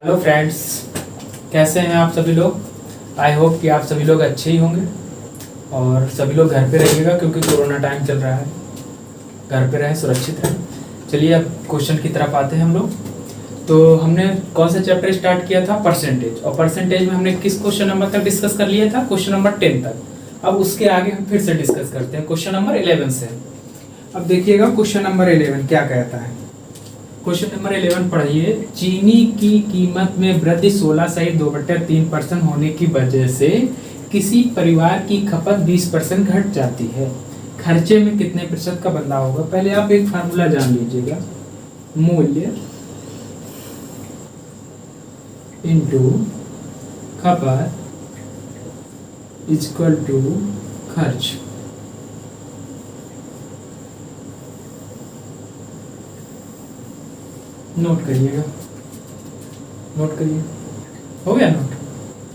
Hello friends, कैसे हैं आप सभी लोग। आई होप कि आप सभी लोग अच्छे ही होंगे और सभी लोग घर पे रहिएगा क्योंकि कोरोना टाइम चल रहा है। घर पे रहें, सुरक्षित रहें। चलिए अब क्वेश्चन की तरफ आते हैं हम लोग। तो हमने कौन सा चैप्टर स्टार्ट किया था? परसेंटेज। और परसेंटेज में हमने किस क्वेश्चन नंबर तक डिस्कस कर लिया था? क्वेश्चन नंबर 10 तक। अब उसके आगे हम फिर से डिस्कस करते हैं क्वेश्चन नंबर 11 से। अब देखिएगा क्वेश्चन नंबर 11 क्या कहता है। क्वेश्चन नंबर 11 पढ़िए। चीनी की कीमत में वृद्धि 16.2/3% होने की वजह से किसी परिवार की खपत 20% घट जाती है। खर्चे में कितने प्रतिशत का बदलाव होगा? पहले आप एक फार्मूला जान लीजिएगा। मूल्य इनटू खपत इक्वल टू खर्च। नोट करिएगा, नोट करिए। हो गया नोट?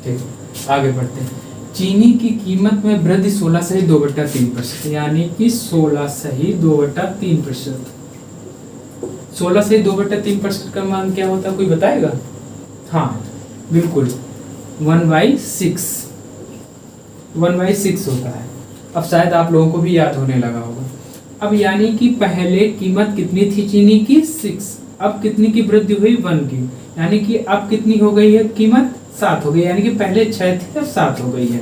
ठीक, आगे बढ़ते हैं। चीनी की कीमत में वृद्धि 16.2/3%, यानी कि 16.2/3%। 16.2/3% का मान क्या होता है, कोई बताएगा? हाँ बिल्कुल, 1/6 होता है। अब शायद आप लोगों को भी याद होने लगा होगा। अब यानी कि पहले कीमत कितनी थी चीनी की? 6। अब कितनी की वृद्धि हुई? 1 की। यानी कि अब कितनी हो गई है कीमत? 7 हो गई। यानी कि पहले 6 थी, अब 7 हो गई है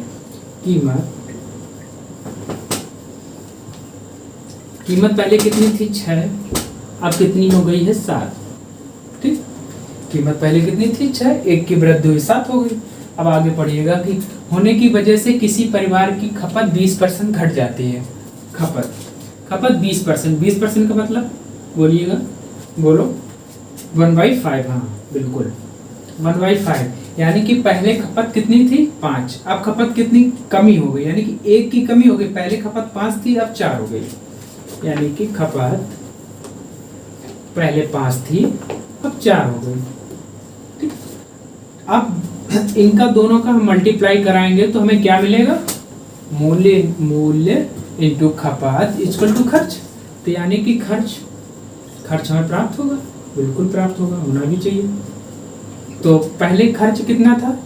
कीमत पहले कितनी थी? 6, अब कितनी हो गई है? 7। ठीक, कीमत पहले कितनी थी? 6, 1 की वृद्धि हुई, 7 हो गई। अब आगे पढ़िएगा कि होने की वजह से किसी परिवार की खपत 20% घट जाती है। खपत 20%। 20% का मतलब बोलिएगा, बोलो। 1/5। हाँ बिल्कुल, 1/5। यानी कि पहले खपत कितनी थी? 5। अब खपत कितनी कमी हो गई? यानी कि 1 की कमी हो गई। पहले खपत 5 थी, अब 4 हो गई। यानी कि खपत पहले 5 थी, अब 4 हो गई। ठीक, अब इनका दोनों का हम मल्टीप्लाई कराएंगे तो हमें क्या मिलेगा? मूल्य इनटू खपत इक्वल टू खर्च। तो यानी कि खर्च हमें प्राप्त होगा, बिल्कुल प्राप्त होगा, होना भी चाहिए। तो पहले खर्च कितना था?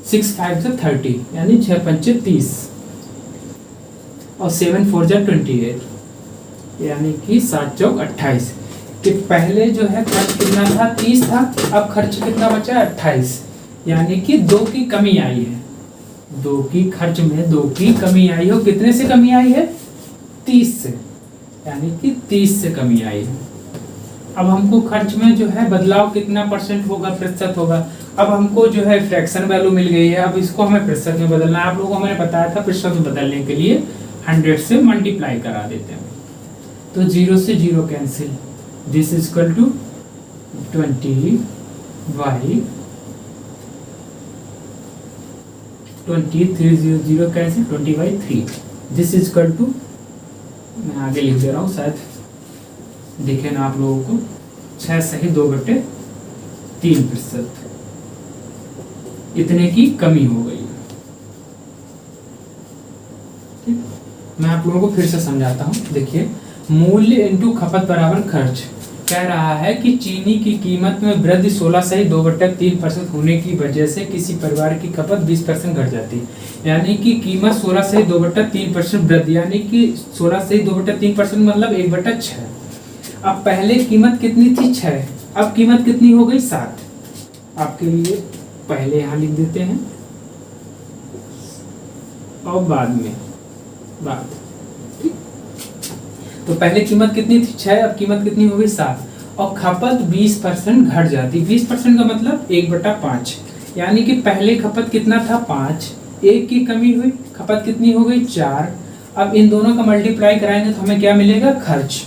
6 5 से 30, यानी 6 5 30 और 7 4 28, यानी कि 7 चौक 28। कि पहले जो है खर्च कितना था? 30 था, अब खर्च कितना बचा? 28। यानी कि 2 की कमी आई है। 2 की खर्च में 2 की कमी आई हो। कितने से कमी आई है? 30 से, यानी कि 30 से कमी आई है। अब हमको खर्च में जो है बदलाव कितना परसेंट होगा? प्रतिशत होगा। अब हमको जो है फ्रैक्शन वैल्यू मिल गई है, अब इसको हमें प्रतिशत में बदलना है। आप लोगों को मैंने बताया था प्रतिशत में बदलने के लिए 100 से मल्टीप्लाई करा देते हैं। तो 0 से 0 cancel, this is equal to 20 cancel 20/3। This is equal to, मैं आगे लिख दे रहा हूँ, शायद देखे ना आप लोगों को, 6.2/3%। इतने की कमी हो गई। ठीक, मैं आप लोगों को फिर से समझाता हूँ। देखिए, मूल्य इनटू खपत बराबर खर्च। कह रहा है कि चीनी की कीमत में वृद्धि 16.2/3% होने की वजह से किसी परिवार की खपत 20% घट जाती है। यानी कि कीमत 16.2/3% वृद्धि, यानी कि 16.2/3% मतलब 1/6। अब पहले कीमत कितनी थी? 6, अब कीमत कितनी हो गई? 7। आपके लिए पहले यहां लिख देते हैं और बाद में बाद। ठीक, तो पहले कीमत कितनी थी? 6, अब कीमत कितनी हो गई? 7। और खपत 20% घट जाती। 20% का मतलब 1/5। यानी कि पहले खपत कितना था? 5, 1 की कमी हुई, खपत कितनी हो गई? 4। अब इन दोनों का मल्टीप्लाई कराएंगे तो हमें क्या मिलेगा? खर्च।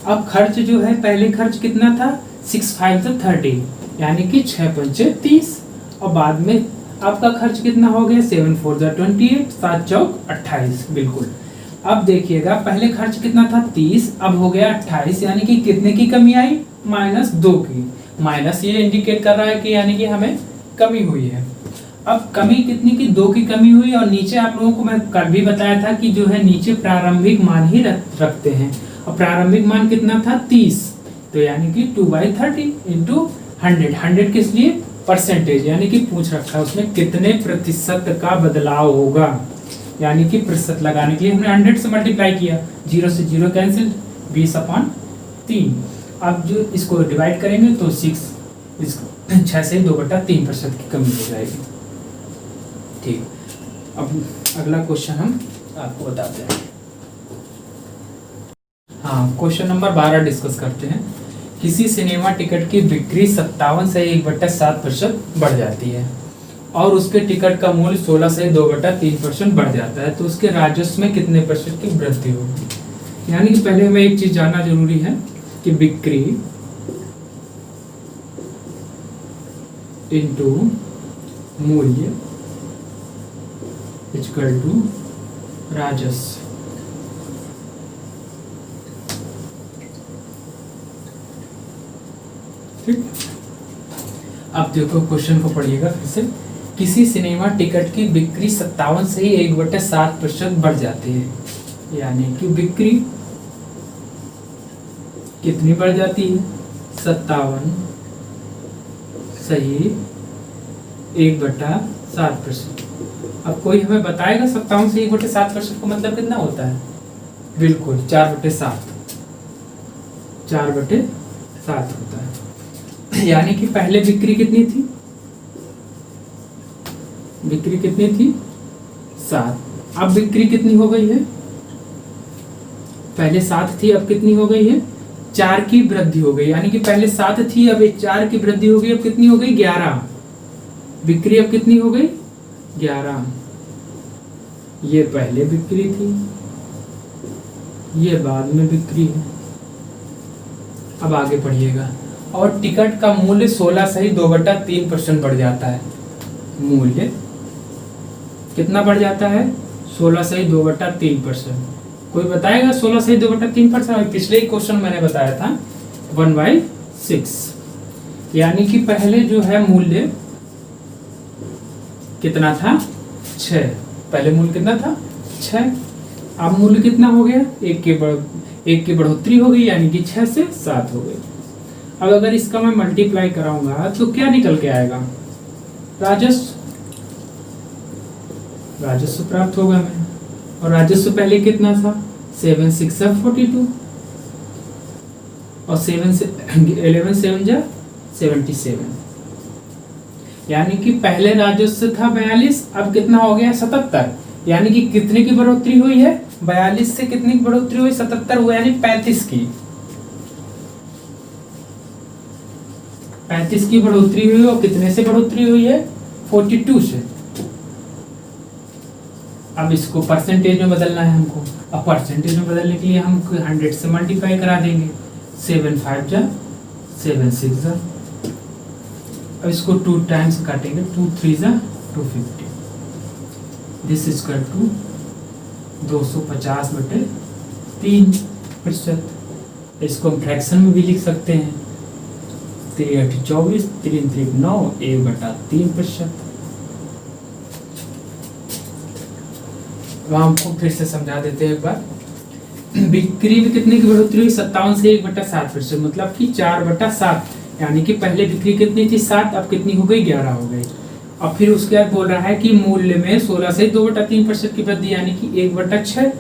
अब खर्च जो है, पहले खर्च कितना था? 6 5 से 30, यानी कि 6 5 30। और बाद में आपका खर्च कितना हो गया? 7 4 28, 7 चौक 28। बिल्कुल। अब देखिएगा, पहले खर्च कितना था? 30, अब हो गया 28। यानी कि कितने की कमी आई? -2 की। माइनस ये इंडिकेट कर रहा है कि यानी कि हमें कमी हुई है। अब कमी कितनी की? 2 की कमी हुई। और नीचे आप लोगों को मैं कल भी बताया था कि जो है नीचे प्रारंभिक मान ही रखते हैं। और प्रारंभिक मान कितना था? 30। तो यानी कि 2/30 इंटू 100। 100 किस लिए? परसेंटेज यानी कि पूछ रखा है उसमें कितने प्रतिशत का बदलाव होगा, यानी कि प्रतिशत लगाने के लिए हमने 100 से मल्टीप्लाई किया, 0 से 0 कैंसिल, 20/3। अब जो इसको डिवाइड करेंगे तो 6 से 2/3% की कमी हो जाएगी। ठीक, अब अगला क्वेश्चन हम आपको बताते हैं। हाँ, क्वेश्चन नंबर 12 डिस्कस करते हैं। किसी सिनेमा टिकट की बिक्री 57 से 1/7% बढ़ जाती है और उसके टिकट का मूल्य 16 से 2/3% बढ़ जाता है, तो उसके राजस्व में कितने % की वृद्धि होगी। यानी कि पहले हमें एक चीज जानना जरूरी है कि बिक्री इंटू मूल्य इक्वल टू राजस्व। ठीक, अब देखो क्वेश्चन को पढ़िएगा फिर से। किसी सिनेमा टिकट की बिक्री 57 से 1/7% बढ़ जाती है, यानी कि बिक्री कितनी बढ़ जाती है, 57 सही 1/7%। अब कोई हमें बताएगा 57 से 1/7% का मतलब कितना होता है? बिल्कुल 4/7, 4/7 होता है। यानी कि पहले बिक्री कितनी थी, बिक्री कितनी थी 7, अब बिक्री कितनी हो गई है, पहले 7 थी अब कितनी हो गई है, 4 की वृद्धि हो गई। यानी कि पहले 7 थी अब 4 की वृद्धि हो गई, अब कितनी हो गई 11। बिक्री अब कितनी हो गई 11। ये पहले बिक्री थी, ये बाद में बिक्री है। अब आगे पढ़िएगा। और टिकट का मूल्य 16 से 2/3% बढ़ जाता है। मूल्य कितना बढ़ जाता है, 16 से 2/3%। कोई बताएगा 16 से 2/3%? पिछले ही क्वेश्चन मैंने बताया था 1/6। यानी कि पहले जो है मूल्य कितना था 6, पहले मूल्य कितना था 6, अब मूल्य कितना हो गया, एक की बढ़ोतरी हो गई, यानी कि 6 से 7 हो गई। अब अगर इसका मैं मल्टीप्लाई कराऊंगा तो क्या निकल के आएगा, राजस्व, राजस्व प्राप्त होगा हमें। और राजस्व पहले कितना था 7 6 42 और 7 से 11 7 जा 77। यानी कि पहले राजस्व था 42, अब कितना हो गया 77। यानी कि कितने की बढ़ोतरी हुई है, 42 से कितनी की बढ़ोतरी हुई 77 हुआ, यानी 35 की, 35 की बढ़ोतरी हुई। और कितने से बढ़ोतरी हुई है 42 से। अब इसको परसेंटेज में बदलना है हमको। अब परसेंटेज में बदलने के लिए हम 100 से मल्टीप्लाई करा देंगे, 7 5 जा 7 6 जा। अब इसको 2 टाइम्स काटेंगे, 2 3 जा 250। This is equal to 250/3%। इसको हम फ्रैक्शन में भी लिख सकते हैं, 3 8 24, 3 3 9, 1/3%। वहां हमको फिर से समझा देते हैं एक बार। बिक्री में कितने की बढ़ोतरी हुई, 57 से 1/7%, मतलब कि 4/7। यानी कि पहले बिक्री कितनी थी 7, अब कितनी हो गई 11 हो गई। अब फिर उसके बाद बोल रहा है कि मूल्य में 16 से 2/3% की वृद्धि, यानी कि 1/6।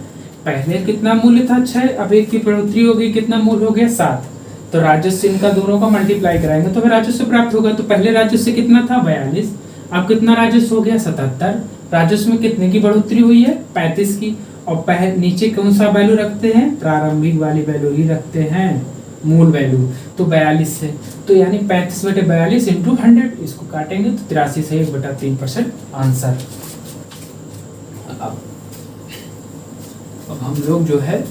पहले कितना मूल्य था 6, अब 1 की बढ़ोतरी हो गई, कितना मूल्य हो गया 7। तो राजस्व इनका दोनों का मल्टीप्लाई कराएंगे तो फिर राजस्व प्राप्त होगा। तो पहले राजस्व कितना था 42, अब कितना राजस्व हो गया 77। राजस्व में कितने की बढ़ोतरी हुई है 35 की। और नीचे कौन सा वैल्यू रखते हैं, प्रारंभिक वाली वैल्यू ही रखते हैं, मूल वैल्यू, तो 42 से। तो यानी 35/42 इंटू 100, इसको काटेंगे तो 83 से 1/3% आंसर। अब हम लोग जो है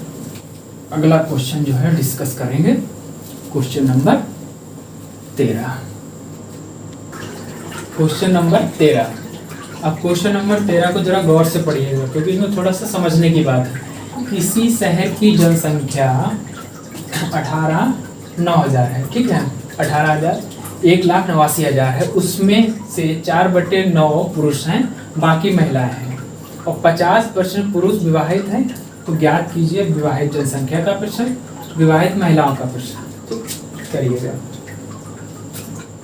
अगला क्वेश्चन जो है डिस्कस करेंगे, क्वेश्चन नंबर 13। Question number 13। अब क्वेश्चन नंबर 13 को जरा गौर से पढ़िएगा, क्योंकि इसमें थोड़ा सा समझने की बात है। किसी शहर की जनसंख्या 18,9,000 है, ठीक है, 18,000, 1,89,000 है। उसमें से 4/9 पुरुष हैं, बाकी महिलाएं हैं, और 50% पुरुष विवाहित हैं। तो ज्ञात कीजिए विवाहित जनसंख्या का प्रतिशत, विवाहित महिलाओं का प्रतिशत। करिएगा,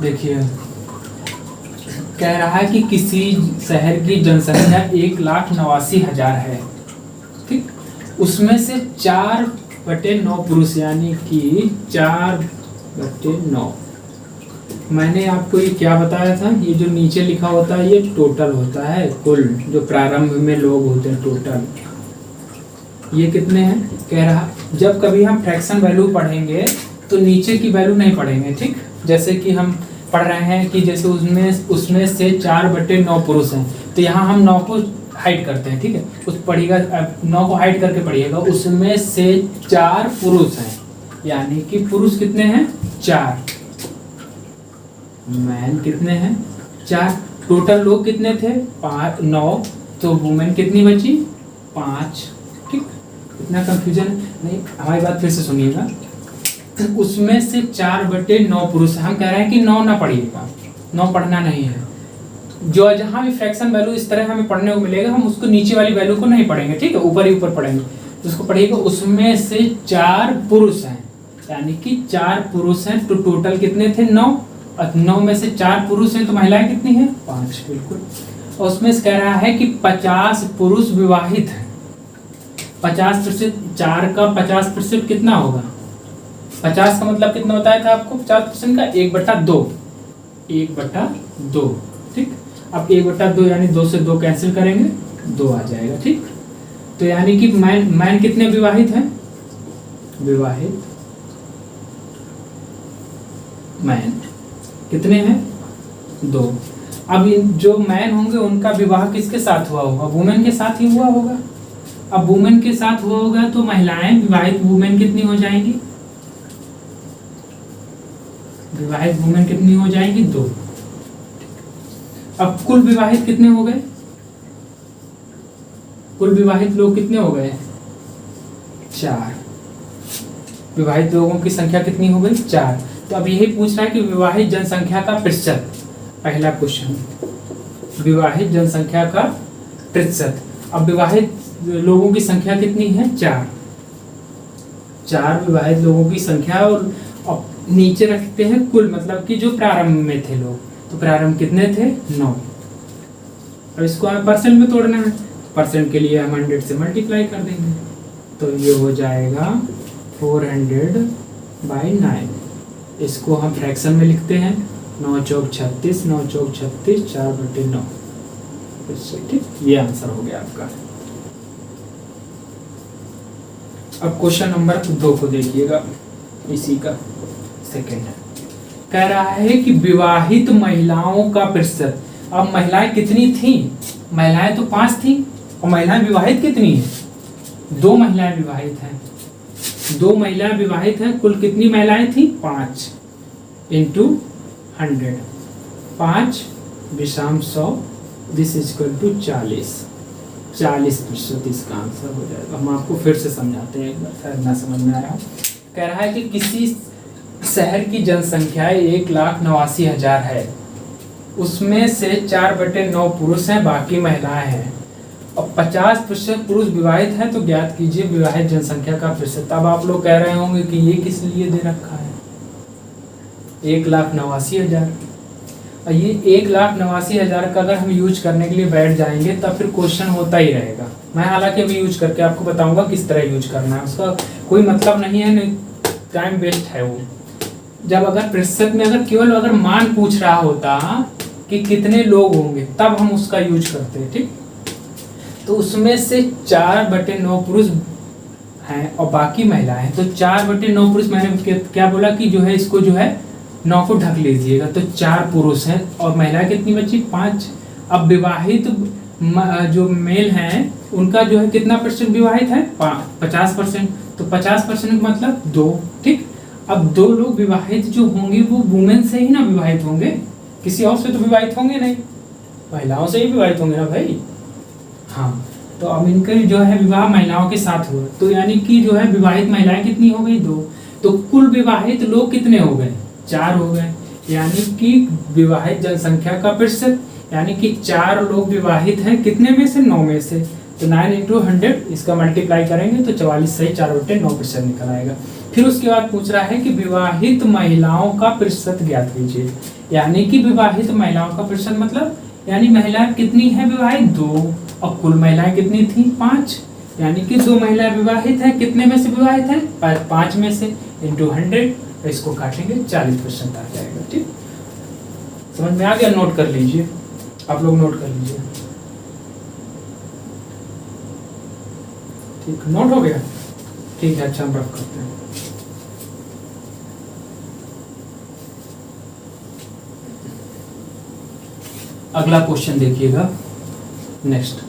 देखिए कह रहा है कि किसी शहर की जनसंख्या 1,89,000 है, ठीक। उसमें से 4/9 पुरुष, यानी कि 4/9। मैंने आपको ये क्या बताया था, ये जो नीचे लिखा होता है ये टोटल होता है, कुल जो प्रारंभ में लोग होते हैं टोटल। ये कितने हैं कह रहा, जब कभी हम फ्रैक्शन वैल्यू पढ़ेंगे तो नीचे की वैल्यू नहीं पढ़ेंगे, ठीक। जैसे कि हम पढ़ रहे हैं कि जैसे उसमें से 4/9 पुरुष हैं, तो यहाँ हम 9 को हाइड करते हैं, ठीक है। उस पढ़िएगा 9 को हाइड करके पढ़िएगा, उसमें से 4 पुरुष हैं, यानी कि पुरुष कितने हैं 4, मैन कितने हैं 4, टोटल लोग कितने थे 9, तो वुमेन कितनी बची 5, ठीक। इतना कंफ्यूजन नहीं, हमारी बात फिर से सुनिएगा। उसमें से 4/9 पुरुष, हम कह रहे हैं कि 9 ना पढ़िएगा, 9 पढ़ना नहीं है। जो जहाँ भी फ्रैक्शन वैल्यू इस तरह हमें पढ़ने को मिलेगा, हम उसको नीचे वाली वैल्यू को नहीं पढ़ेंगे, ठीक है, ऊपर ही ऊपर पढ़ेंगे। तो उसको पढ़िएगा, उसमें से 4 पुरुष हैं, यानी कि 4 पुरुष हैं, तो टोटल कितने थे 9, और 9 में से 4 पुरुष हैं, तो महिलाएं कितनी हैं 5, बिल्कुल। और उसमें से कह रहा है कि 50 पुरुष विवाहित हैं। 50%, 4 का 50% कितना होगा, 50 का मतलब कितना बताया था आपको 50% का 1/2, 1/2, ठीक। अब 1/2 यानी 2 से 2 कैंसिल करेंगे, 2 आ जाएगा, ठीक। तो यानी कि मैन कितने विवाहित हैं, विवाहित मैन कितने हैं 2। अब जो मैन होंगे उनका विवाह किसके साथ हुआ होगा, वुमेन के साथ ही हुआ होगा। अब वुमेन के साथ हुआ होगा तो महिलाएं विवाहित वुमेन कितनी हो जाएंगी, विवाहित वुमेन कितनी हो जाएंगी 2। अब कुल विवाहित कितने हो गए, कुल विवाहित लोग कितने हो गए 4, विवाहित लोगों की संख्या कितनी हो गई 4। तो अब यही पूछ रहा है कि विवाहित जनसंख्या का प्रतिशत, पहला क्वेश्चन विवाहित जनसंख्या का प्रतिशत। अब विवाहित लोगों की संख्या कितनी है 4 विवाहित लोगों की संख्या, और अब नीचे रखते हैं कुल, मतलब कि जो प्रारंभ में थे लोग, तो प्रारंभ कितने थे 9। अब इसको हमें परसेंट में तोड़ना है, परसेंट के लिए हम 100 से मल्टीप्लाई कर देंगे, तो ये हो जाएगा 400/9। इसको हम फ्रैक्शन में लिखते हैं, 9 चौक 36, 9 चौक 36, 4/9, ठीक। ये आंसर हो गया आपका। अब क्वेश्चन नंबर 2 को देखिएगा, इसी का सेकेंड कह रहा है कि विवाहित महिलाओं का प्रतिशत। अब महिलाएं कितनी थी, महिलाएं तो 5 थी, और महिलाएं विवाहित कितनी है 2 महिलाएं विवाहित हैं, 2 महिलाएं विवाहित हैं, कुल कितनी महिलाएं थी 5 × 100, 5 विषम 100, दिस इज इक्वल टू 40% इसका आंसर हो जाएगा। हम आपको फिर से समझाते हैं, एक बार शायद ना समझ में आया। कह रहा है कि किसी शहर की जनसंख्या 1,89,000 है, उसमें से 4/9 पुरुष हैं, बाकी महिलाएं हैं, और 50% पुरुष विवाहित हैं, तो ज्ञात कीजिए विवाहित जनसंख्या का प्रतिशत। अब आप लोग कह रहे होंगे कि ये किस लिए दे रखा है 1,89,000, और ये 1,89,000 का अगर हम यूज करने के लिए बैठ जाएंगे तब फिर क्वेश्चन होता ही रहेगा। मैं हालांकि अभी यूज करके आपको बताऊंगा किस तरह यूज करना है, उसका कोई मतलब नहीं है, नहीं टाइम वेस्ट है वो। जब अगर प्रतिशत में केवल अगर मान पूछ रहा होता कि कितने लोग होंगे तब हम उसका यूज करते हैं, ठीक। तो उसमें से 4/9 पुरुष हैं और बाकी महिलाएं हैं, तो 4/9 पुरुष, मैंने क्या बोला कि जो है इसको जो है 9 को ढक लीजिएगा, तो 4 पुरुष हैं और महिलाएं कितनी बची 5। अब विवाहित जो मेल हैं उनका जो है कितना % विवाहित है 50%, तो 50% का मतलब 2, ठीक। अब 2 लोग विवाहित जो होंगे वो वुमेन से ही ना विवाहित होंगे, किसी और से तो विवाहित होंगे नहीं, महिलाओं से ही विवाहित होंगे ना भाई। हाँ, तो अब इनका जो है विवाह महिलाओं के साथ हुआ, तो यानी कि जो है विवाहित महिलाएं कितनी हो गई 2, तो कुल विवाहित लोग कितने हो गए 4 हो गए, यानी कि विवाहित जनसंख्या का प्रतिशत, यानी कि 4 लोग विवाहित हैं, कितने में से 9 में से, तो 9 × 100 इसका मल्टीप्लाई करेंगे तो 44 सही 4/9% निकल आएगा। फिर उसके बाद पूछ रहा है कि विवाहित महिलाओं का प्रतिशत ज्ञात कीजिए, यानी कि विवाहित महिलाओं का प्रतिशत मतलब, यानी महिलाएं कितनी है विवाहित 2, और कुल महिलाएं कितनी थी 5, यानी कि 2 महिलाएं विवाहित है, कितने में से विवाहित है 5 में से, इंटू 100, इसको काटेंगे 40% आ जाएगा। ठीक, समझ में आ गया? नोट कर लीजिए, आप लोग नोट कर लीजिए। ठीक, नोट हो गया? ठीक है, अच्छा हम रफ करते हैं। अगला क्वेश्चन देखिएगा, नेक्स्ट।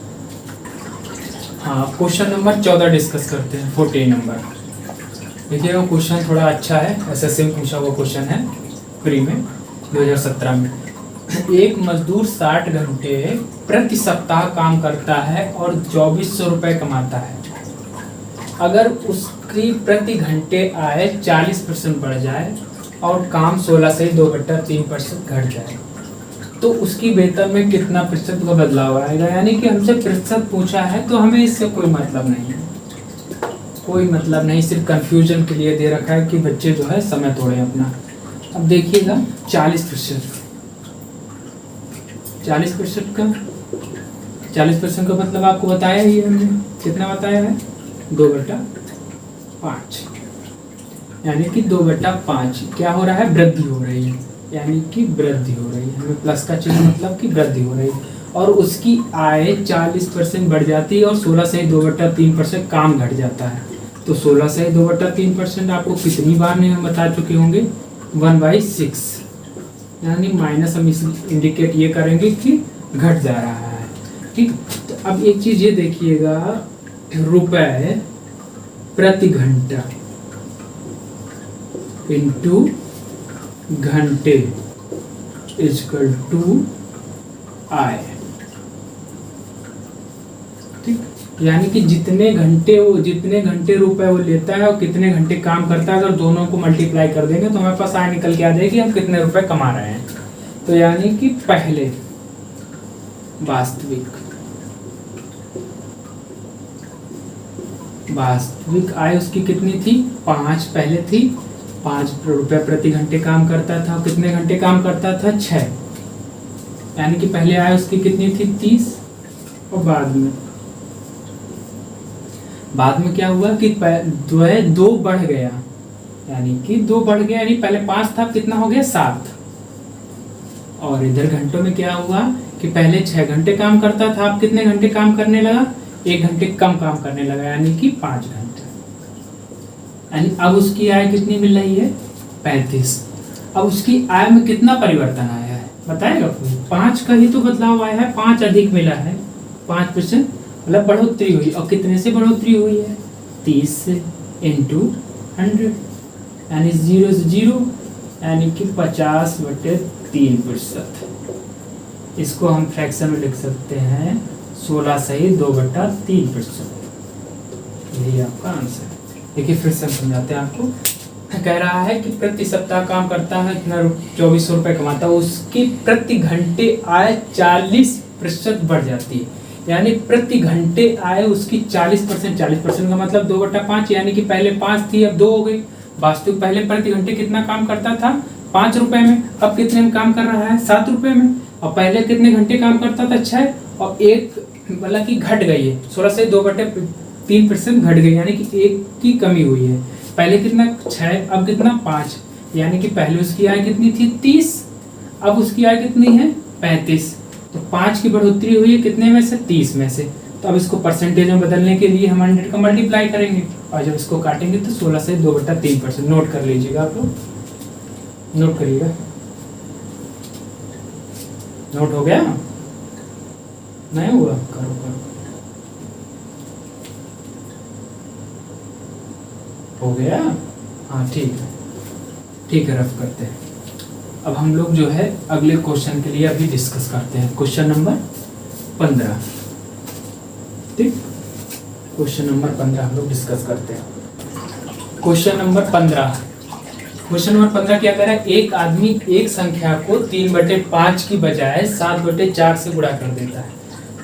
हाँ, क्वेश्चन नंबर 14 डिस्कस करते हैं, 14 नंबर। देखिएगा, क्वेश्चन थोड़ा अच्छा है, एसएससी में पूछा हुआ क्वेश्चन है, प्री में 2017 में। एक मजदूर 60 घंटे प्रति सप्ताह काम करता है और 2400 रुपये कमाता है। अगर उसकी प्रति घंटे आय 40% बढ़ जाए और काम 16 से 2/3% घट जाए, तो उसकी वेतन में कितना प्रतिशत का बदलाव आएगा? यानी कि हमसे प्रतिशत पूछा है, तो हमें इससे कोई मतलब नहीं है, कोई मतलब नहीं, सिर्फ कंफ्यूजन के लिए दे रखा है कि बच्चे जो है समय तोड़े अपना। अब देखिएगा 40%, 40% का 40% का मतलब आपको बताया ही है हमने, कितना बताया है 2/5, यानी कि 2/5 क्या हो रहा है, वृद्धि हो रही है, यानी कि वृद्धि हो रही है, हमें प्लस का चिन्ह मतलब कि वृद्धि हो रही है। और उसकी आय 40% बढ़ जाती है और 16 से 2/3% काम घट जाता है। तो 16 से 2/3% आपको कितनी बार ने हम बता चुके होंगे, 1/6, यानी माइनस हम इस इंडिकेट ये करेंगे कि घट जा रहा है। ठीक, तो अब एक चीज ये देखिएगा, रुपए प्रति घंटा इंटू घंटे इजकल टू आय। ठीक, यानी कि जितने घंटे रुपए वो लेता है और कितने घंटे काम करता है, अगर दोनों को मल्टीप्लाई कर देंगे तो हमारे पास आय निकल के आ जाएगी हम कितने रुपए कमा रहे हैं। तो यानी कि पहले वास्तविक आय उसकी कितनी थी, 5 पहले थी, 5 रुपये प्रति घंटे काम करता था, कितने घंटे काम करता था 6, यानी कि पहले आय उसकी कितनी थी 30, और बाद में क्या हुआ कि जो है 2 बढ़ गया, यानी कि 2 बढ़ गया, यानी पहले 5 था, कितना हो गया 7। और इधर घंटों में क्या हुआ कि पहले 6 घंटे काम करता था, अब कितने घंटे काम करने लगा, 1 घंटे कम काम करने लगा, यानी कि 5 घंटे। यानी अब उसकी आय कितनी मिल रही है 35। अब उसकी आय में कितना परिवर्तन आया है बताएगा कोई? 5 का ही तो बदलाव आया है, 5 अधिक मिला है, 5% मतलब बढ़ोतरी हुई। और कितने से बढ़ोतरी हुई है, 30 से इंटू 100, यानी 0 से 0, यानी कि 50/3%। इसको हम फ्रैक्शन में लिख सकते हैं 16 सही 2/3%। यही आपका आंसर है। देखिए फिर से समझाते हैं आपको। कह रहा है कि प्रति सप्ताह काम करता है, इतना 2400 रुपये कमाता है, उसकी प्रति घंटे आय 40% बढ़ जाती है, यानी प्रति घंटे आय उसकी 40%। 40% का मतलब 2/5, यानी कि पहले 5 थी अब 2 हो गई। वास्तविक पहले प्रति घंटे कितना काम करता था 5 रुपए में, अब कितने में काम कर रहा है 7 रुपए में। और पहले कितने घंटे काम करता था 6, और 1 मतलब कि घट गई है, 16 से 2/3% घट गई, यानी कि 1 की कमी हुई है। पहले कितना 6, अब कितना 5, यानी कि पहले उसकी आय कितनी थी 30, अब उसकी आय कितनी है 35। तो 5 की बढ़ोतरी हुई है कितने में से 30 में से। तो अब इसको परसेंटेज में बदलने के लिए हम 100 का मल्टीप्लाई करेंगे, और जब इसको काटेंगे तो 16 से 2/3%। नोट कर लीजिएगा, आप लोग नोट करिएगा। नोट हो गया? नहीं हुआ? करो करो। हो गया? हाँ ठीक है, ठीक है, रफ करते हैं। अब हम लोग जो है अगले क्वेश्चन के लिए अभी डिस्कस करते हैं, क्वेश्चन नंबर 15। ठीक, क्वेश्चन नंबर 15 हम लोग डिस्कस करते हैं। क्वेश्चन नंबर 15 क्या कह रहा है, एक आदमी एक संख्या को 3/5 की बजाय 7/4 से गुणा कर देता है,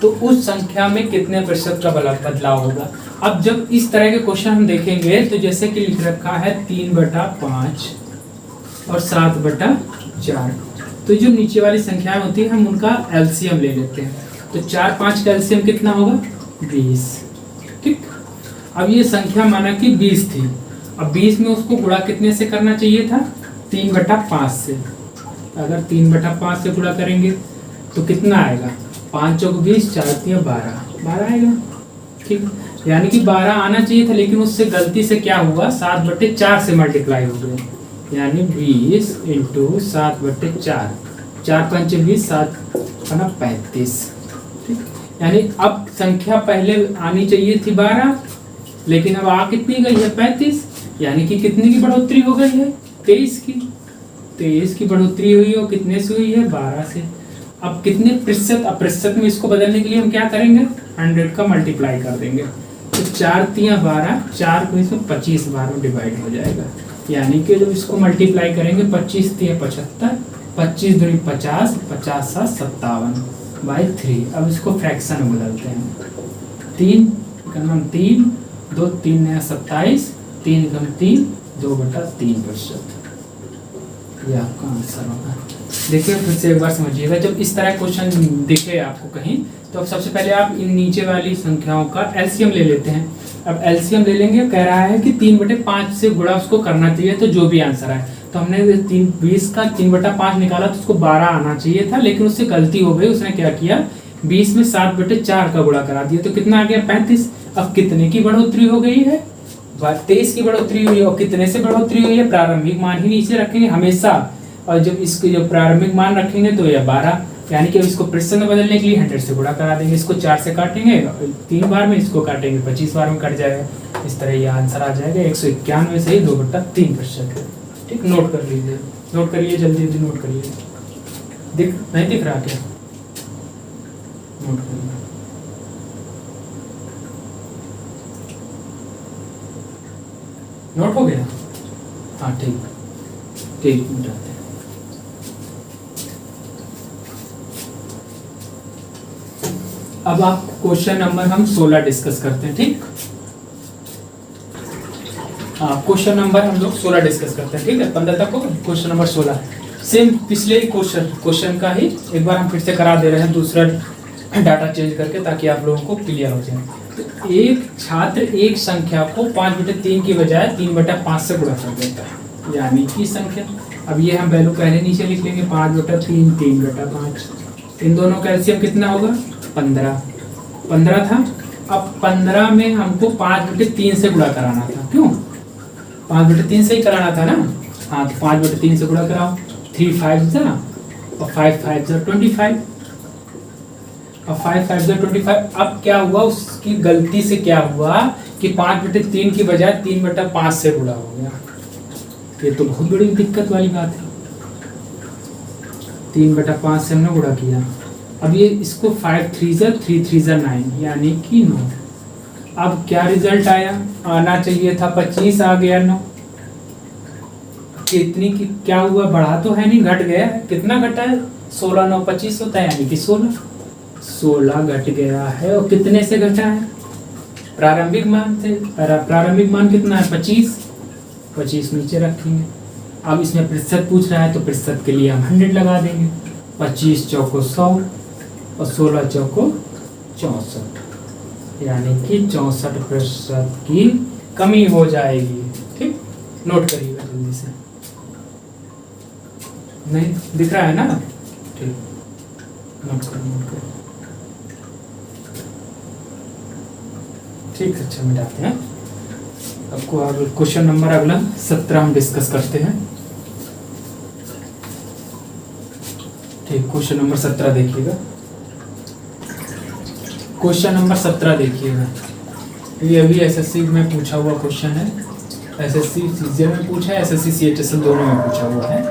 तो उस संख्या में कितने प्रतिशत का बदलाव होगा। अब जब इस तरह के क्वेश्चन हम देखेंगे तो जैसे कि लिख रखा है 3/5 और 7/4, तो जो नीचे वाली संख्याएं होती है हम उनका एलसीएम ले लेते हैं। तो 4 5 का एलसीएम कितना होगा? 20। ठीक, अब ये संख्या माना कि 20 थी, अब 20 में उसको गुणा कितने से करना चाहिए था? 3/5 से। अगर 3/5 से गुणा करेंगे तो कितना आएगा? 5 चौक 20, 4 तिया 12 आएगा। ठीक, यानी कि 12 आना चाहिए था, लेकिन उससे गलती से क्या हुआ? 7/4 से मल्टीप्लाई हो गए, यानी 20 × 7/4, 4 5 20, 7 35। ठीक, यानी अब संख्या पहले आनी चाहिए थी 12, लेकिन अब आ कितनी गई है? 35, यानी कि कितनी की बढ़ोतरी हो गई है? 23 की। 23 की बढ़ोतरी हुई है और कितने से हुई है? 12 से। अब कितने प्रतिशत? अब प्रतिशत में इसको बदलने के लिए हम क्या करेंगे? 100 का मल्टीप्लाई कर देंगे, तो 4 तिया 12, 4 को इसमें 25 बार में डिवाइड हो जाएगा, यानी कि जब इसको मल्टीप्लाई करेंगे 25 तिया 75, 25 दूनी 50, 50 7 57/3। अब इसको फ्रैक्शन में बदलते हैं। 3 3 2 3 नया 27, 3 कम 3, 2/3%। ये आपका आंसर होगा। देखिए फिर से एक बार समझिएगा, जब इस तरह क्वेश्चन दिखे आपको कहीं, तो अब सबसे पहले आप इन नीचे वाली संख्याओं का एलसीएम ले लेते हैं। अब एलसीएम ले लेंगे, कह रहा है कि 3/5 से गुणा उसको करना चाहिए, तो जो भी आंसर आए, तो हमने 20 का 3/5 निकाला तो उसको 12 आना चाहिए था, लेकिन उससे गलती हो गई। उसने क्या किया? 20 में 7/4 का गुणा करा दिया, तो कितना आ गया? 35। अब कितने की बढ़ोतरी हो गई है? 23 की बढ़ोतरी हुई है। और कितने से बढ़ोतरी हुई है? प्रारंभिक मान ही नीचे रखेंगे हमेशा, और जब इसके जो प्रारंभिक मान रखेंगे तो यह 12, यानी कि इसको प्रतिशत में बदलने के लिए 100 से गुणा करा देंगे। इसको 4 से काटेंगे 3 बार में, इसको काटेंगे 25 बार में, कट जाएगा। इस तरह ये आंसर आ जाएगा 191 से ही 2/3%। ठीक, नोट कर लीजिए, नोट करिए, जल्दी जल्दी नोट करिए। नहीं दिख रहा क्या? नोट करिए। नोट हो गया? हाँ ठीक, ठीक मिटाते हैं। अब आप क्वेश्चन नंबर हम 16 डिस्कस करते हैं। ठीक, हाँ क्वेश्चन नंबर हम लोग 16 डिस्कस करते हैं। ठीक है, 15 तक हो। क्वेश्चन नंबर 16 सेम पिछले क्वेश्चन का ही एक बार हम फिर से करा दे रहे हैं, दूसरा डाटा चेंज करके, ताकि आप लोगों को क्लियर हो जाए। तो एक छात्र एक संख्या को 5/3 की बजाय 3/5 से गुणा कर देता है, यानी कि संख्या, अब ये हम वैल्यू पहले नीचे लिख लेंगे, 5/3, 3/5। इन दोनों का एलसीएम कितना होगा? 15 था। अब 15 में हमको 5/3 से गुणा कराना था, क्यों? 5/3 से ही कराना था ना। हाँ, तो 5/3 से गुणा कराओ, 3 5 था और 5 5 25। अब 5 5 25। अब क्या हुआ? उसकी गलती से क्या हुआ कि 5/3 की बजाय 3/5 से गुणा हो गया। ये तो बहुत बड़ी दिक्कत वाली बात है। 3/5 से हमने गुणा किया। अब ये इसको 5 3 3 9, यानी कि 9। अब क्या रिजल्ट आया? आना चाहिए था 25, आ गया 9। कितनी की क्या हुआ? बढ़ा तो है नहीं, घट गया। कितना घटा है? 16 9 25 होता है, यानी कि 16 घट गया है। और कितने से घटा है? प्रारंभिक मान से। प्रारंभिक मान कितना है? 25 नीचे रखेंगे। अब इसमें प्रतिशत पूछ रहा है, तो प्रतिशत के लिए हम 100 लगा देंगे। 25 चौको 100 और 16 चौको 64, यानी कि 64% की कमी हो जाएगी। ठीक, नोट करिएगा जल्दी से। नहीं दिख रहा है ना? ठीक, नोट करो। ठीक, अच्छा मिटाते हैं। आपको अब क्वेश्चन नंबर अगला 17 हम डिस्कस करते हैं। ठीक, क्वेश्चन नंबर 17 देखिएगा। क्वेश्चन नंबर 17 देखिएगा। ये अभी एसएससी में पूछा हुआ क्वेश्चन है। एसएससी सीजीएल में पूछा है, एसएससी सीएचएसएल दोनों में पूछा हुआ है।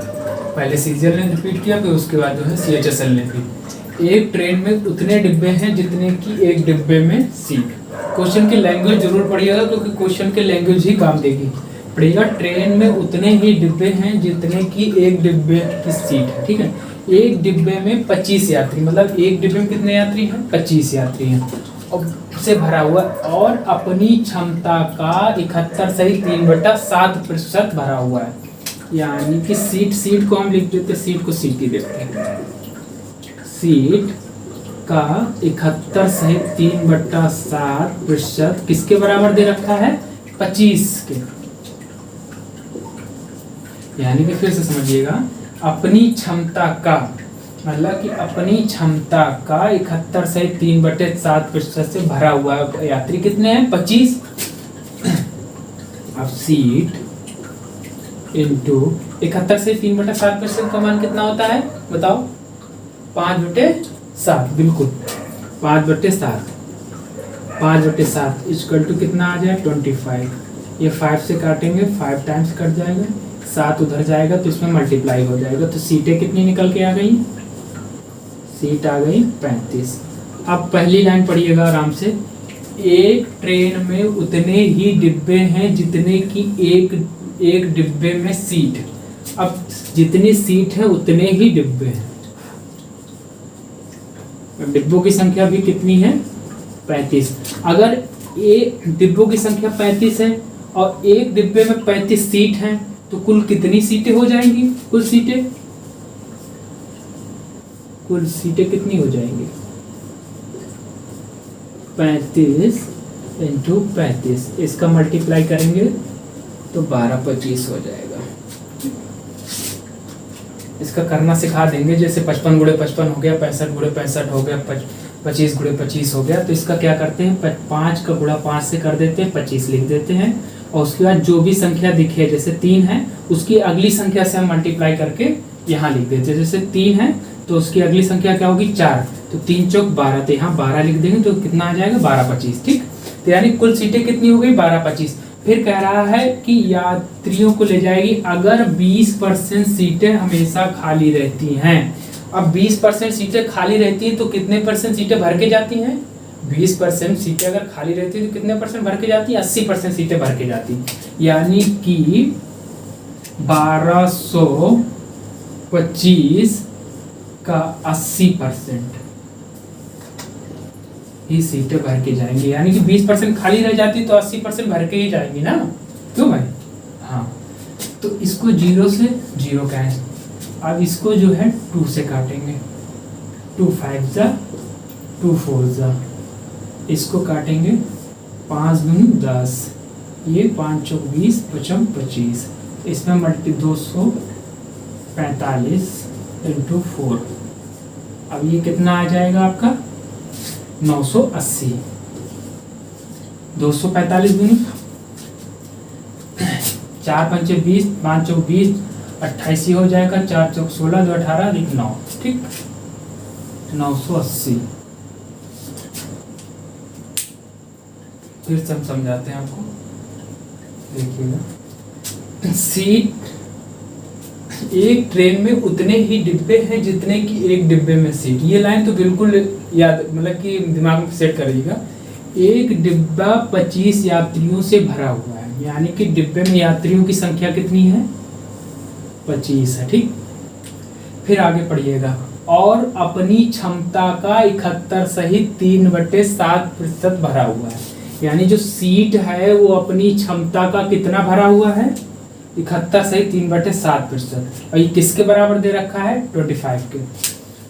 पहले सीजीएल ने रिपीट किया, फिर उसके बाद जो है सीएचएसएल ने भी। एक ट्रेन में उतने डिब्बे हैं जितने की एक डिब्बे में सीट। क्वेश्चन की लैंग्वेज जरूर पढ़िएगा, क्योंकि क्वेश्चन की लैंग्वेज ही काम देगी। पढ़िएगा, ट्रेन में उतने ही डिब्बे हैं जितने की एक डिब्बे की सीट है। ठीक है, एक डिब्बे में 25 यात्री, मतलब एक डिब्बे में कितने यात्री हैं? 25 यात्री हैं, और से भरा हुआ, और अपनी क्षमता का 71 सही 3/7% भरा हुआ है। यानी कि सीट को हम लिख देते, सीट को सीट ही देते हैं। सीट का 71 सहित 3/7% किसके बराबर दे रखा है? 25 के। यानी कि फिर से समझिएगा, अपनी क्षमता का मतलब कि अपनी क्षमता का 71 सहित 3/7% से भरा हुआ यात्री कितने हैं? 25। अब सीट इंटू 71 से 3/7% का मान कितना होता है बताओ? 5/7। बिल्कुल 5/7। 5/7 इक्वल टू कितना आ जाए? 25। ये 5 से काटेंगे, 5 टाइम्स कट जाएगा, 7 उधर जाएगा तो इसमें मल्टीप्लाई हो जाएगा। तो सीटें कितनी निकल के आ गई? सीट आ गई 35। अब पहली लाइन पढ़िएगा आराम से। एक ट्रेन में उतने ही डिब्बे हैं जितने की एक डिब्बे में सीट है। अब जितनी सीट है उतने ही डिब्बे हैं। डिब्बों की संख्या भी कितनी है? 35। अगर एक डिब्बों की संख्या 35 है और एक डिब्बे में 35 सीट हैं तो कुल कितनी सीटें हो जाएंगी? कुल सीटें कितनी हो जाएंगी? 35 इंटू 35। इसका मल्टीप्लाई करेंगे तो 12/25 हो जाएगा। इसका करना सिखा देंगे, जैसे 55 × 55 हो गया, 65 × 65 हो गया, 25 × 25 हो गया। तो इसका क्या करते हैं? 5 का गुणा 5 से कर देते हैं, 25 लिख देते हैं और उसके बाद जो भी संख्या दिखे, जैसे 3 है उसकी अगली संख्या से हम मल्टीप्लाई करके यहाँ लिख देते हैं। जैसे 3 है तो उसकी अगली संख्या क्या होगी? 4। तो 3 चौक 12, तो यहाँ 12 लिख देंगे तो कितना आ जाएगा? 12/25। ठीक, तो यानी कुल सीटें कितनी हो गई? 12/25। फिर कह रहा है कि यात्रियों को ले जाएगी अगर 20% सीटें हमेशा खाली रहती हैं। अब 20% सीटें खाली रहती हैं तो कितने % सीटें भर के जाती हैं? 20% सीटें अगर खाली रहती हैं तो कितने % भर के जाती हैं? 80% सीटें भर के जाती हैं। यानी कि 1225 का 80% ही सीटें भर के जाएंगी। यानी कि 20% खाली रह जाती तो 80% भर के ही जाएंगी ना, क्यों भाई? हाँ, तो इसको 0 से 0 कैंसिल। अब इसको जो है 2 से काटेंगे, 2 5 जा 2 4 जा। इसको काटेंगे 5 दूनी 10, ये 5 चौक 20, 55 25। इसमें मल्टी 245 इंटू 4। अब ये कितना आ जाएगा आपका? 980। 245 दूनी 4 पंचे 20, 5 चौक 20, 28 हो जाएगा, 4 चौक 16, 2 18, 9। ठीक, 980। फिर से हम समझाते हैं आपको, देखिएगा। सीट एक ट्रेन में उतने ही डिब्बे हैं जितने की एक डिब्बे में सीट। ये लाइन तो बिल्कुल याद, मतलब कि दिमाग में सेट कर लीजिएगा। एक डिब्बा 25 यात्रियों से भरा हुआ है, यानी कि डिब्बे में यात्रियों की संख्या कितनी है? 25 है। ठीक, फिर आगे पढ़िएगा। और अपनी क्षमता का 71 सहित 3/7% भरा हुआ है। यानी जो सीट है वो अपनी क्षमता का कितना भरा हुआ है? 71 सहित 3/7%। और ये किसके बराबर दे रखा है? 25 के।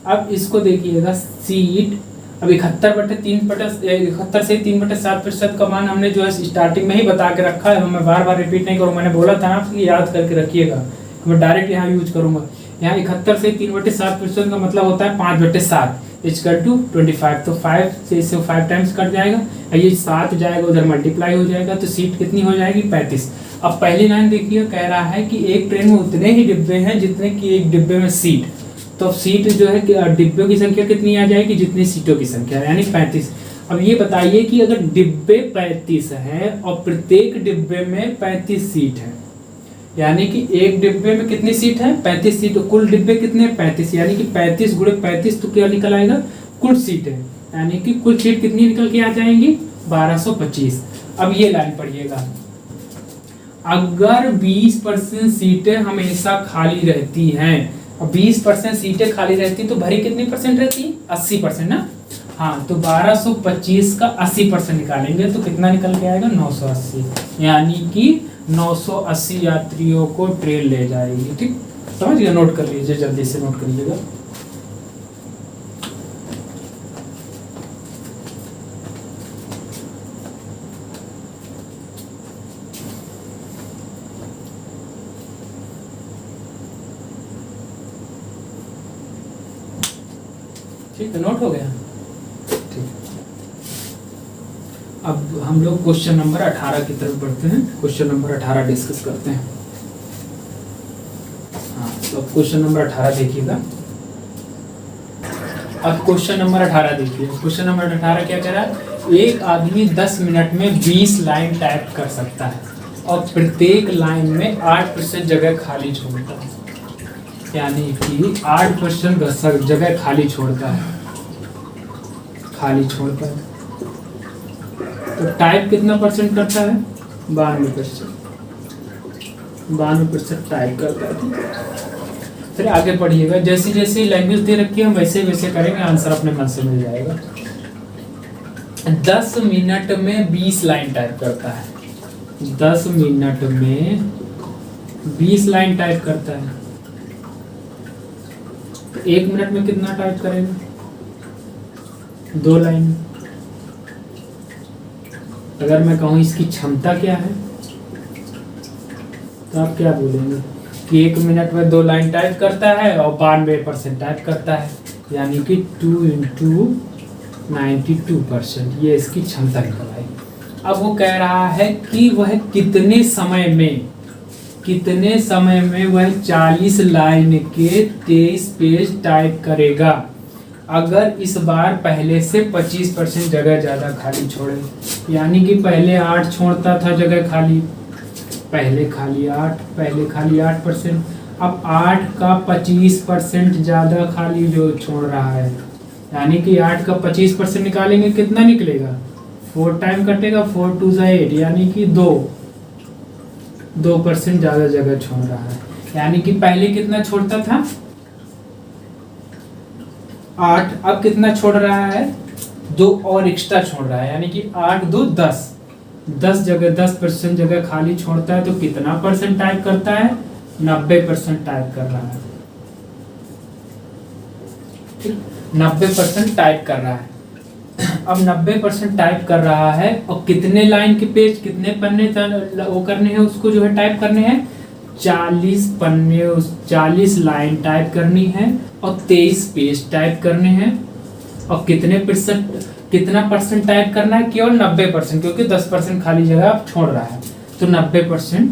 अब इसको देखिएगा, सीट अब 71 से 3/7% का मान हमने जो है स्टार्टिंग में ही बता के रखा है। मैं बार बार रिपीट नहीं करूँ, मैंने बोला था आपसे कि याद करके रखिएगा। मैं डायरेक्ट यहाँ यूज करूंगा। यहाँ 71 से 3/7% का मतलब होता है 5/7 इक्वल टू 25। तो 5 से इसे 5 टाइम्स कट जाएगा, ये 7 जाएगा उधर मल्टीप्लाई हो जाएगा, तो सीट कितनी हो जाएगी? 35। अब पहली लाइन देखिए, कह रहा है कि एक ट्रेन में उतने ही डिब्बे हैं जितने की एक डिब्बे में सीट। तो सीट जो है डिब्बों की संख्या कितनी आ जाएगी? जितनी सीटों की संख्या, यानी 35। अब ये बताइए कि अगर डिब्बे 35 हैं और प्रत्येक डिब्बे में 35 सीट है, यानी कि एक डिब्बे में कितनी सीट है? 35 सीट। कुल डिब्बे कितने? 35। यानी कि 35 × 35 तो क्या निकल आएगा? कुल सीट है, यानी कि कुल सीट कितनी निकल के आ जाएंगी? 1225। अब ये लाइन पढ़िएगा, अगर 20% सीटें हमेशा खाली रहती हैं, और 20% सीटें खाली रहती तो भरी कितनी % रहती? 80% ना। हाँ, तो 1225 का 80% निकालेंगे तो कितना निकल के आएगा? 980। यानी कि 980 यात्रियों को ट्रेन ले जाएगी। ठीक, समझ गया? नोट कर लीजिए, जल्दी से नोट कर लीजिएगा। ठीक है, नोट हो गया। ठीक, अब हम लोग क्वेश्चन नंबर 18 की तरफ बढ़ते हैं। क्वेश्चन नंबर 18 डिस्कस करते हैं। हाँ, तो क्वेश्चन नंबर 18 देखिएगा। अब क्वेश्चन नंबर 18 देखिए। क्वेश्चन नंबर 18 क्या कह रहा है? एक आदमी 10 मिनट में 20 लाइन टाइप कर सकता है और प्रत्येक लाइन में 8% जगह खाली छोड़ता है, यानी कि 8% जगह खाली छोड़ता है, तो टाइप कितना परसेंट करता है? 92% टाइप करता है। फिर आगे पढ़िएगा, जैसे जैसे लैंग्वेज दे रखी है हम वैसे वैसे करेंगे, आंसर अपने मन से मिल जाएगा। 10 मिनट में 20 लाइन टाइप करता है, 10 मिनट में 20 लाइन टाइप करता है, तो 1 मिनट में कितना टाइप करेगा? 2 लाइन। अगर मैं कहूँ इसकी क्षमता क्या है, तो आप क्या बोलेंगे कि 1 मिनट में 2 लाइन टाइप करता है और 92% टाइप करता है, यानी कि 2 × 92%, ये इसकी क्षमता निकल आई। अब वो कह रहा है कि वह कितने समय में वह 40 लाइन के 23 पेज टाइप करेगा अगर इस बार पहले से 25% जगह ज़्यादा खाली छोड़े। यानी कि पहले 8 छोड़ता था जगह खाली, पहले खाली 8%, अब 8 का 25% ज़्यादा खाली जो छोड़ रहा है, यानी कि 8 का 25% निकालेंगे कितना निकलेगा? 4 टाइम कटेगा, 4 × 2 = 8, यानी कि 2% ज़्यादा जगह छोड़ रहा है। यानी कि पहले कितना छोड़ता था? 8, अब कितना छोड़ रहा है? 2 और एक्स्ट्रा छोड़ रहा है, यानी कि 8 × 2 = 10 जगह 10% जगह खाली छोड़ता है, तो कितना परसेंट टाइप करता है? 90% टाइप कर रहा है। 90% टाइप कर रहा है। अब 90% टाइप कर रहा है और कितने लाइन के पेज, कितने पन्ने वो करने हैं, उसको जो है टाइप करने हैं 40 पन्ने, 40 लाइन टाइप करनी है और 23 पेज टाइप करने हैं। और कितना परसेंट टाइप करना है? केवल 90%, क्योंकि 10% खाली जगह आप छोड़ रहा है, तो 90%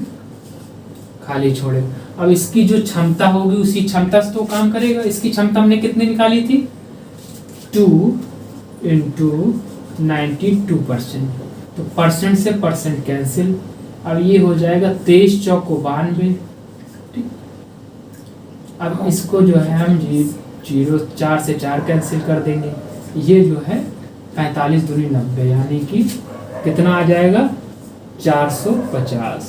खाली छोड़े। अब इसकी जो क्षमता होगी उसी क्षमता से तो काम करेगा। इसकी क्षमता हमने कितनी निकाली थी? 2 × 92%, तो परसेंट से परसेंट कैंसिल। अब ये हो जाएगा 23 × 92। ठीक, अब इसको जो है हम 4 से 4 कैंसिल कर देंगे। ये जो है 45 × 90, यानी कि कितना आ जाएगा? 450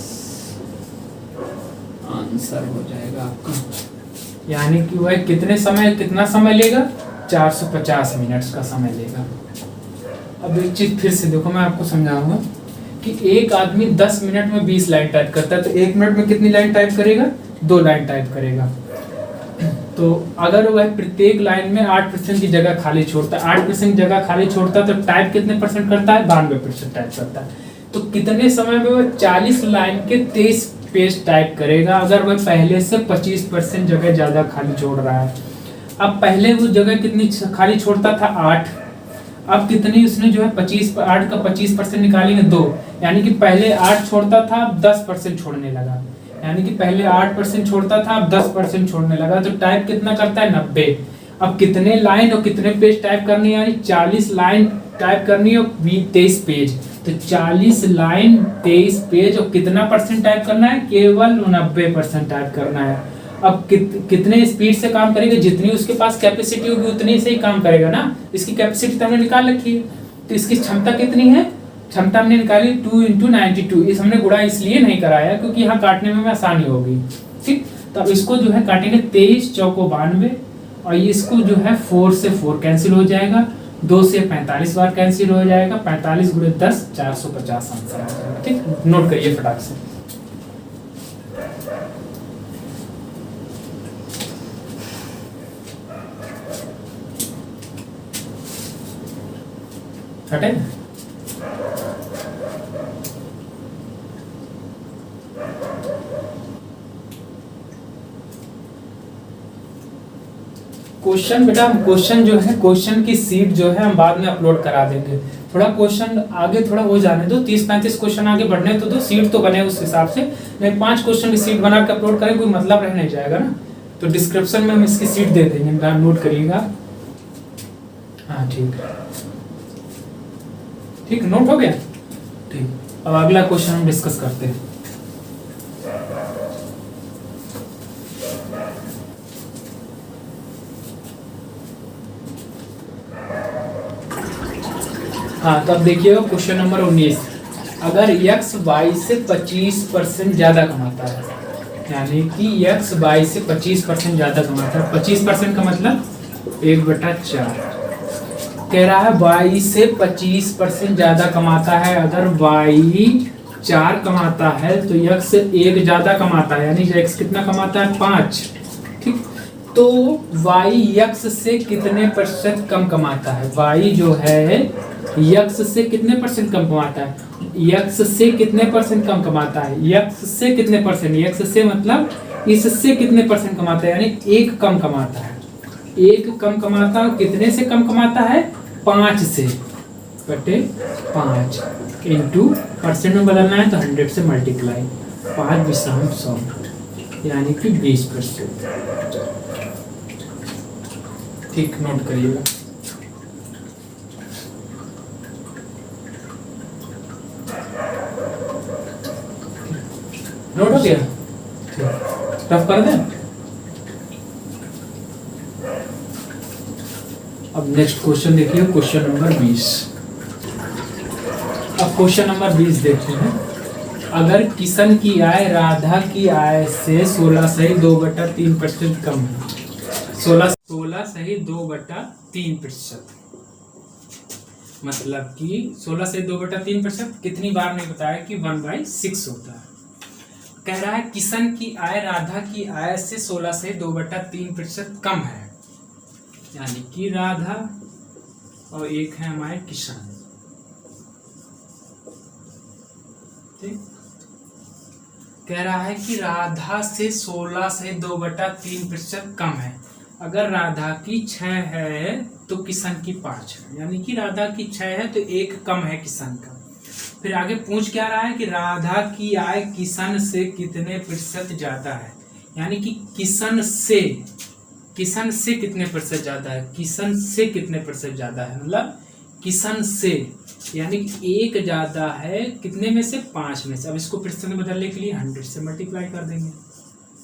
आंसर हो जाएगा आपका। यानी कि वह कितना समय लेगा? 450 मिनट्स का समय लेगा। अब एक चीज फिर से देखो, मैं आपको समझाऊंगा कि एक आदमी 10 मिनट में 20 लाइन टाइप करता है, तो 1 मिनट में कितनी लाइन टाइप करेगा? 2 लाइन टाइप करेगा। तो अगर वह प्रत्येक लाइन में 8% की जगह खाली छोड़ता है, 8% जगह खाली छोड़ता है, तो टाइप कितने परसेंट करता है? 92% टाइप करता है। तो कितने समय में वह 40 लाइन के 23 पेज टाइप करेगा अगर वह पहले से 25% जगह ज़्यादा खाली छोड़ रहा है? अब पहले वो जगह कितनी खाली छोड़ता था? 8। अब कितनी उसने जो है 8 का 25% निकालेंगे 2, यानी कि पहले 8 छोड़ता था, अब 10% छोड़ने लगा। यानी कि पहले 8% छोड़ता था, अब 10% छोड़ने लगा, तो टाइप कितना करता है? 90। अब कितने लाइन और कितने पेज टाइप करनी है? यानी 40 लाइन टाइप करनी है और 23 पेज, तो 40 लाइन 23 पेज और कितना परसेंट टाइप करना है? केवल 90% टाइप करना है। अब कितने स्पीड से काम करेगा? जितनी उसके पास कैपेसिटी होगी उतनी से ही काम करेगा ना। इसकी कैपेसिटी तो हमने निकाल रखी है, तो इसकी क्षमता कितनी है? क्षमता हमने निकाली 2 × 92। इस हमने गुणा इसलिए नहीं कराया क्योंकि यहाँ काटने में आसानी होगी। ठीक, तो अब इसको जो है काटेंगे 23 × 92 और इसको जो है 4 से 4 कैंसिल हो जाएगा, 2 से 45 बार कैंसिल हो जाएगा, 45 × 10 450 आंसर आ जाएगा। ठीक, नोट करिए फटाक से। हटे। क्वेश्चन बेटा, हम क्वेश्चन जो है, क्वेश्चन की सीट जो है हम बाद में अपलोड करा देंगे। थोड़ा क्वेश्चन आगे थोड़ा हो जाने दो, 30-35 क्वेश्चन आगे बढ़ने तो दो, सीट तो बने उस हिसाब से। नहीं 5 क्वेश्चन की सीट बना के अपलोड करें, कोई मतलब रह नहीं जाएगा ना। तो डिस्क्रिप्शन में हम इसकी सीट दे देंगे, नोट करिएगा। हाँ ठीक है, ठीक नोट हो गया। ठीक, अब अगला क्वेश्चन हम डिस्कस करते हैं। हाँ तो अब देखिए क्वेश्चन नंबर 19। अगर x y से 25% ज्यादा कमाता है, यानी कि x y से 25% ज्यादा कमाता है, 25% का मतलब 1/4। कह रहा है y से 25% ज्यादा कमाता है। अगर y 4 कमाता है तो x 1 ज्यादा कमाता है, यानी x कितना कमाता है 5। ठीक, तो y x से कितने % कम कमाता है? y जो है x से कितने % कम कमाता है? x से कितने % कम कमाता है? x से कितने %? x से मतलब इससे कितने % कमाता है, यानी 1 कम कमाता है। 1 कम कमाता है, कितने से कम कमाता है? 5 से, बटे 5 इंटू परसेंट में बदलना है तो 100 से मल्टीप्लाई, 5×100 यानी कि 20%। ठीक, नोट करिएगा। नोट हो गया? रफ कर दें। अब नेक्स्ट क्वेश्चन देखिए, क्वेश्चन नंबर 20। अब क्वेश्चन नंबर 20 देखते हैं। अगर किशन की आय राधा की आय से 16 सही 2/3% कम है, 16 सही 2/3%, मतलब कि 16 से 2/3% कितनी बार नहीं बताया कि 1/6 होता है। कह रहा है किशन की आय राधा की आय से 16 से 2/3% कम है, यानी कि राधा और एक है हमारे किशन। ठीक, कह रहा है कि राधा से 16 से 2/3% कम है। अगर राधा की 6 है तो किशन की 5 है, यानी कि राधा की 6 है तो 1 कम है किशन का। फिर आगे पूछ क्या रहा है कि राधा की आय किशन से कितने % ज्यादा है, यानी कि किशन से कितने % ज्यादा है, किशन से कितने % ज्यादा है, मतलब किशन से यानी 1 ज्यादा है कितने में से? 5 में से। अब इसको % में बदलने के लिए 100 से मल्टीप्लाई कर देंगे,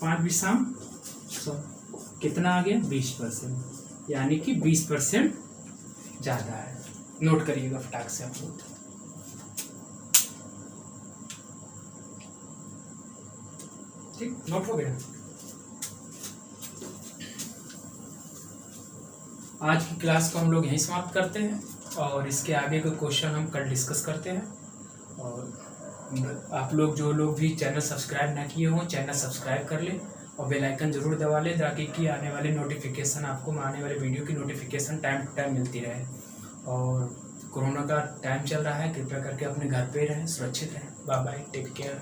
5×100 कितना आ गया? 20%, यानी कि 20% ज्यादा है। नोट करिएगा फटाक से आप लोग। ठीक, नोट हो गया। आज की क्लास को हम लोग यहीं समाप्त करते हैं और इसके आगे के क्वेश्चन हम कल डिस्कस करते हैं। और आप लोग जो लोग भी चैनल सब्सक्राइब ना किए हों, चैनल सब्सक्राइब कर लें और बेल आइकन जरूर दबा लें, ताकि कि आने वाले नोटिफिकेशन आपको, आने वाले वीडियो की नोटिफिकेशन टाइम टू टाइम मिलती रहे। और कोरोना का टाइम चल रहा है, कृपया करके अपने घर पे रहें, सुरक्षित रहें। Bye bye, take care.